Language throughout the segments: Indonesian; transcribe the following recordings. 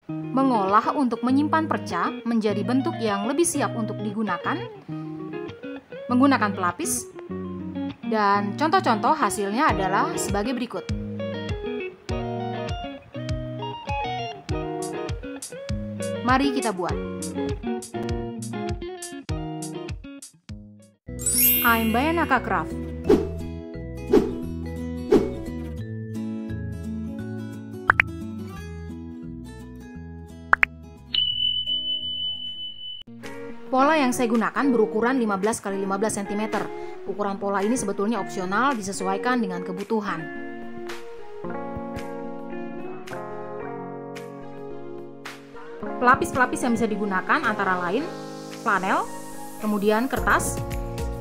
mengolah untuk menyimpan perca menjadi bentuk yang lebih siap untuk digunakan menggunakan pelapis, dan contoh-contoh hasilnya adalah sebagai berikut. Mari kita buat. I'm Bayanaka Craft. Pola yang saya gunakan berukuran 15 x 15 cm. Ukuran pola ini sebetulnya opsional, disesuaikan dengan kebutuhan. Pelapis-pelapis yang bisa digunakan antara lain flanel, kemudian kertas,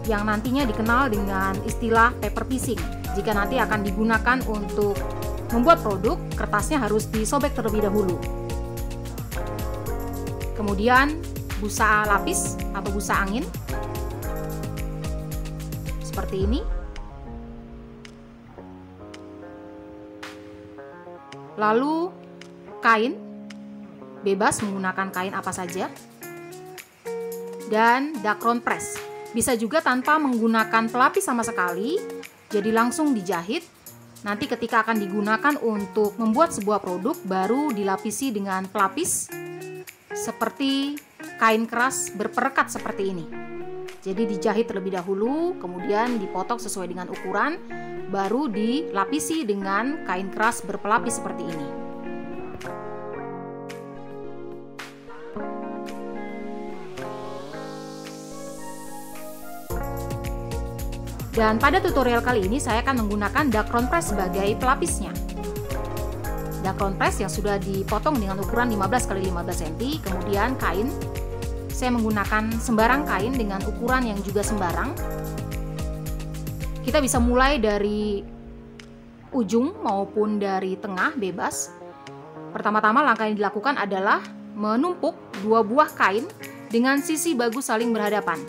yang nantinya dikenal dengan istilah paper piecing. Jika nanti akan digunakan untuk membuat produk, kertasnya harus disobek terlebih dahulu. Kemudian busa lapis atau busa angin seperti ini. Lalu kain, bebas menggunakan kain apa saja, dan dakron press. Bisa juga tanpa menggunakan pelapis sama sekali, jadi langsung dijahit. Nanti ketika akan digunakan untuk membuat sebuah produk, baru dilapisi dengan pelapis seperti kain keras berperekat seperti ini. Jadi dijahit terlebih dahulu, kemudian dipotong sesuai dengan ukuran, baru dilapisi dengan kain keras berpelapis seperti ini. Dan pada tutorial kali ini saya akan menggunakan dakron press sebagai pelapisnya. Dakron press yang sudah dipotong dengan ukuran 15 x 15 cm, kemudian kain. Saya menggunakan sembarang kain dengan ukuran yang juga sembarang. Kita bisa mulai dari ujung maupun dari tengah, bebas. Pertama-tama langkah yang dilakukan adalah menumpuk dua buah kain dengan sisi bagus saling berhadapan.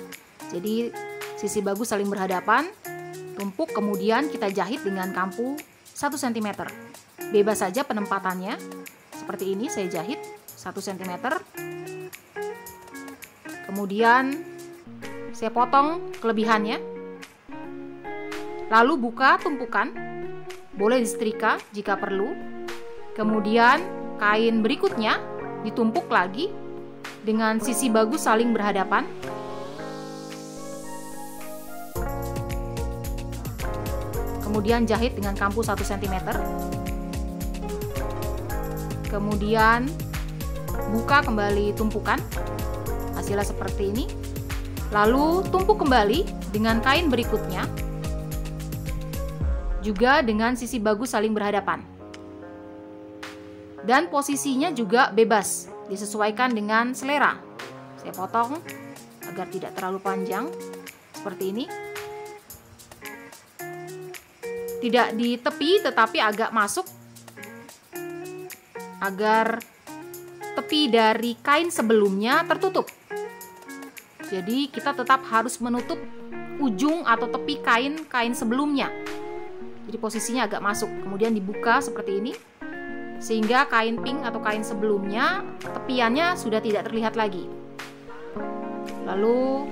Jadi sisi bagus saling berhadapan, tumpuk, kemudian kita jahit dengan kampu 1 cm. Bebas saja penempatannya. Seperti ini saya jahit 1 cm. Kemudian saya potong kelebihannya. Lalu buka tumpukan. Boleh disetrika jika perlu. Kemudian kain berikutnya ditumpuk lagi dengan sisi bagus saling berhadapan. Kemudian jahit dengan kampu 1 cm. Kemudian buka kembali tumpukan. Hasilnya seperti ini. Lalu tumpuk kembali dengan kain berikutnya. Juga dengan sisi bagus saling berhadapan. Dan posisinya juga bebas, disesuaikan dengan selera. Saya potong agar tidak terlalu panjang. Seperti ini. Tidak di tepi tetapi agak masuk agar tepi dari kain sebelumnya tertutup. Jadi kita tetap harus menutup ujung atau tepi kain sebelumnya. Jadi posisinya agak masuk, kemudian dibuka seperti ini sehingga kain pink atau kain sebelumnya tepiannya sudah tidak terlihat lagi. Lalu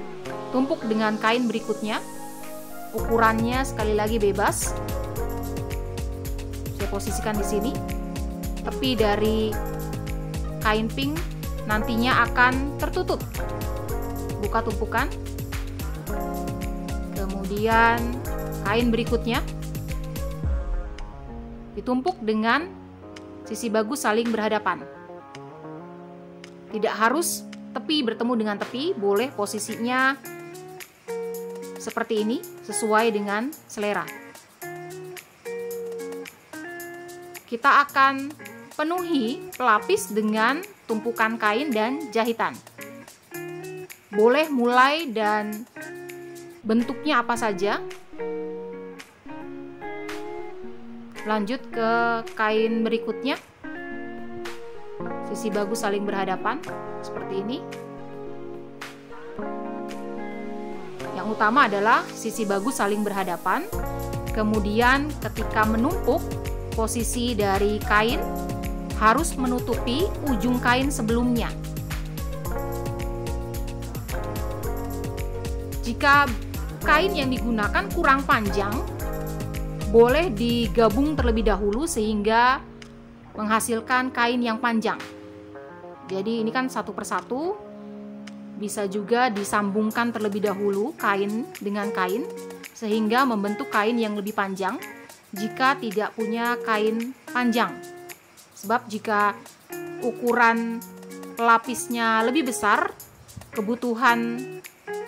tumpuk dengan kain berikutnya. Ukurannya sekali lagi bebas. Saya posisikan di sini. Tepi dari kain pink nantinya akan tertutup. Buka tumpukan. Kemudian kain berikutnya ditumpuk dengan sisi bagus saling berhadapan. Tidak harus tepi bertemu dengan tepi, boleh posisinya seperti ini, sesuai dengan selera. Kita akan penuhi pelapis dengan tumpukan kain dan jahitan. Boleh mulai dan bentuknya apa saja. Lanjut ke kain berikutnya. Sisi bagus saling berhadapan, seperti ini. Yang utama adalah sisi bagus saling berhadapan. Kemudian ketika menumpuk, posisi dari kain harus menutupi ujung kain sebelumnya. Jika kain yang digunakan kurang panjang, boleh digabung terlebih dahulu sehingga menghasilkan kain yang panjang. Jadi ini kan satu persatu, bisa juga disambungkan terlebih dahulu kain dengan kain sehingga membentuk kain yang lebih panjang jika tidak punya kain panjang. Sebab jika ukuran pelapisnya lebih besar, kebutuhan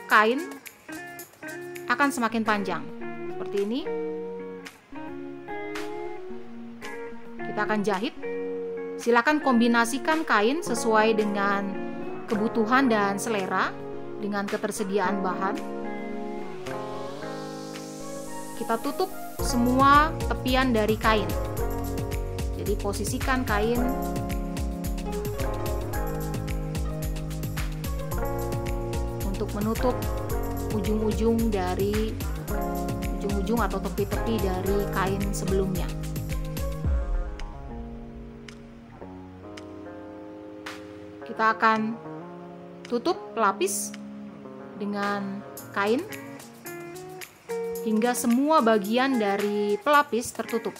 kain akan semakin panjang. Seperti ini. Kita akan jahit. Silakan kombinasikan kain sesuai dengan kebutuhan dan selera dengan ketersediaan bahan. Kita tutup semua tepian dari kain. Jadi posisikan kain untuk menutup ujung-ujung atau tepi-tepi dari kain sebelumnya. Kita akan tutup pelapis dengan kain hingga semua bagian dari pelapis tertutup.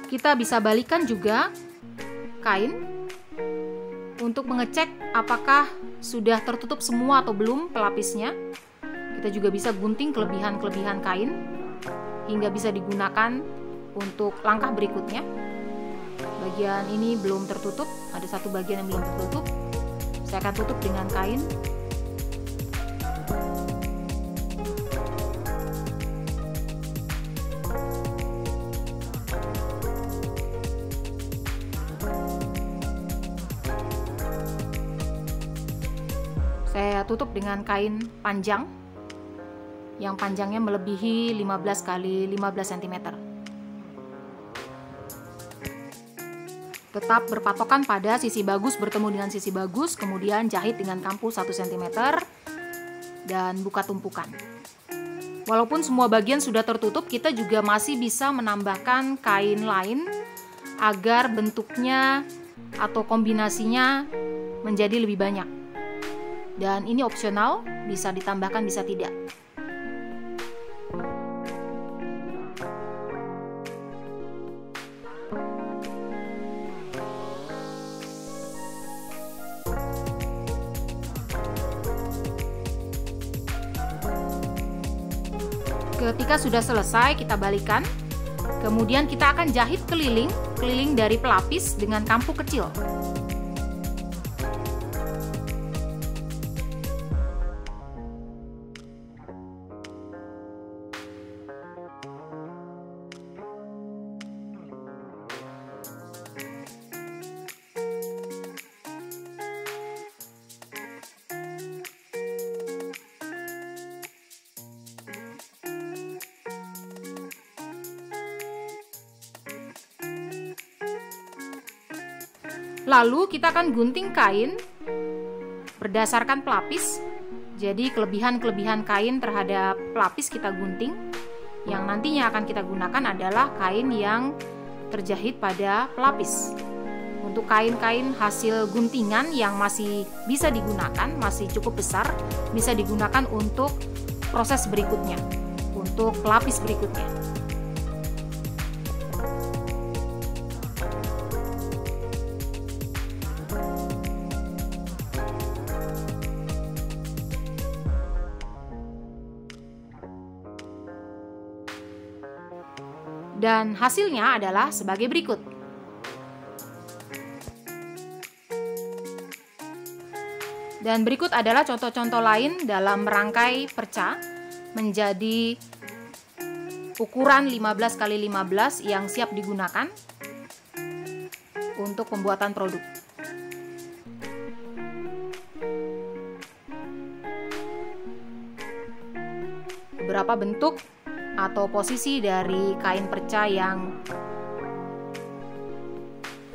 Kita bisa balikan juga kain untuk mengecek apakah sudah tertutup semua atau belum pelapisnya. Kita juga bisa gunting kelebihan-kelebihan kain hingga bisa digunakan untuk langkah berikutnya. Bagian ini belum tertutup, ada satu bagian yang belum tertutup. Saya akan tutup dengan kain. Saya tutup dengan kain panjang yang panjangnya melebihi 15 x 15 cm. Tetap berpatokan pada sisi bagus bertemu dengan sisi bagus, kemudian jahit dengan kampu 1 cm dan buka tumpukan. Walaupun semua bagian sudah tertutup, kita juga masih bisa menambahkan kain lain agar bentuknya atau kombinasinya menjadi lebih banyak. Dan ini opsional, bisa ditambahkan bisa tidak. Ketika sudah selesai, kita balikan. Kemudian kita akan jahit keliling dari pelapis dengan kampu kecil. Lalu kita akan gunting kain berdasarkan pelapis. Jadi kelebihan-kelebihan kain terhadap pelapis kita gunting. Yang nantinya akan kita gunakan adalah kain yang terjahit pada pelapis. Untuk kain-kain hasil guntingan yang masih bisa digunakan, masih cukup besar, bisa digunakan untuk proses berikutnya, untuk pelapis berikutnya. Dan hasilnya adalah sebagai berikut. Dan berikut adalah contoh-contoh lain dalam merangkai perca menjadi ukuran 15 x 15 yang siap digunakan untuk pembuatan produk. Beberapa bentuk atau posisi dari kain perca yang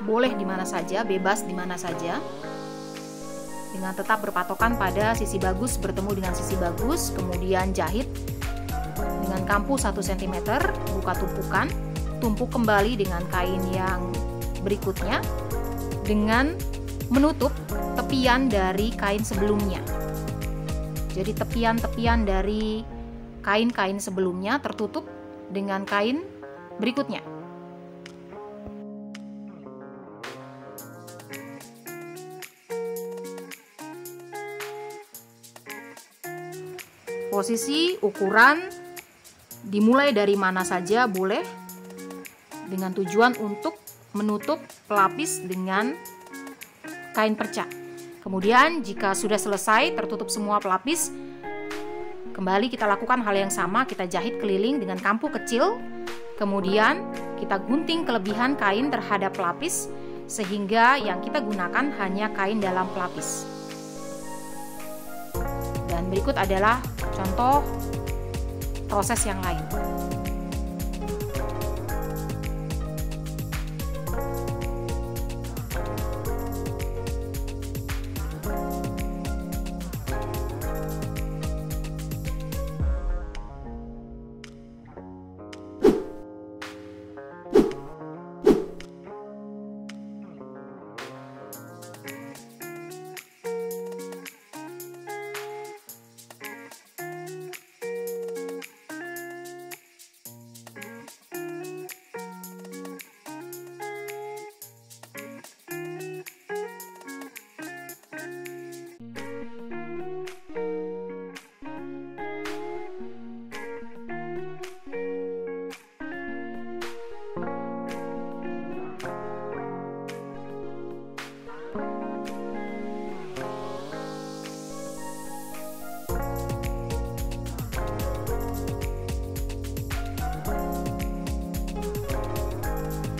boleh di mana saja, bebas di mana saja. dengan tetap berpatokan pada sisi bagus bertemu dengan sisi bagus, kemudian jahit dengan kampu 1 cm, buka tumpukan, tumpuk kembali dengan kain yang berikutnya dengan menutup tepian dari kain sebelumnya. Jadi tepian-tepian dari kain-kain sebelumnya tertutup dengan kain berikutnya. Posisi ukuran dimulai dari mana saja boleh, dengan tujuan untuk menutup pelapis dengan kain perca. Kemudian jika sudah selesai tertutup semua pelapis, kembali kita lakukan hal yang sama, kita jahit keliling dengan kampu kecil. Kemudian kita gunting kelebihan kain terhadap pelapis sehingga yang kita gunakan hanya kain dalam pelapis. Dan berikut adalah contoh proses yang lain.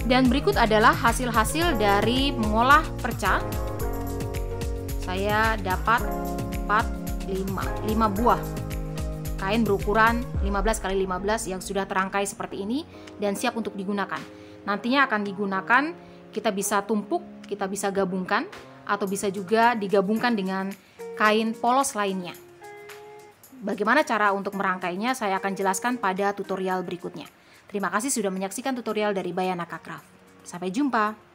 Dan berikut adalah hasil-hasil dari mengolah perca. Saya dapat 5 buah kain berukuran 15 x 15 yang sudah terangkai seperti ini dan siap untuk digunakan. Nantinya akan digunakan, kita bisa tumpuk, kita bisa gabungkan, atau bisa juga digabungkan dengan kain polos lainnya. Bagaimana cara untuk merangkainya saya akan jelaskan pada tutorial berikutnya. Terima kasih sudah menyaksikan tutorial dari Bayanaka Craft. Sampai jumpa.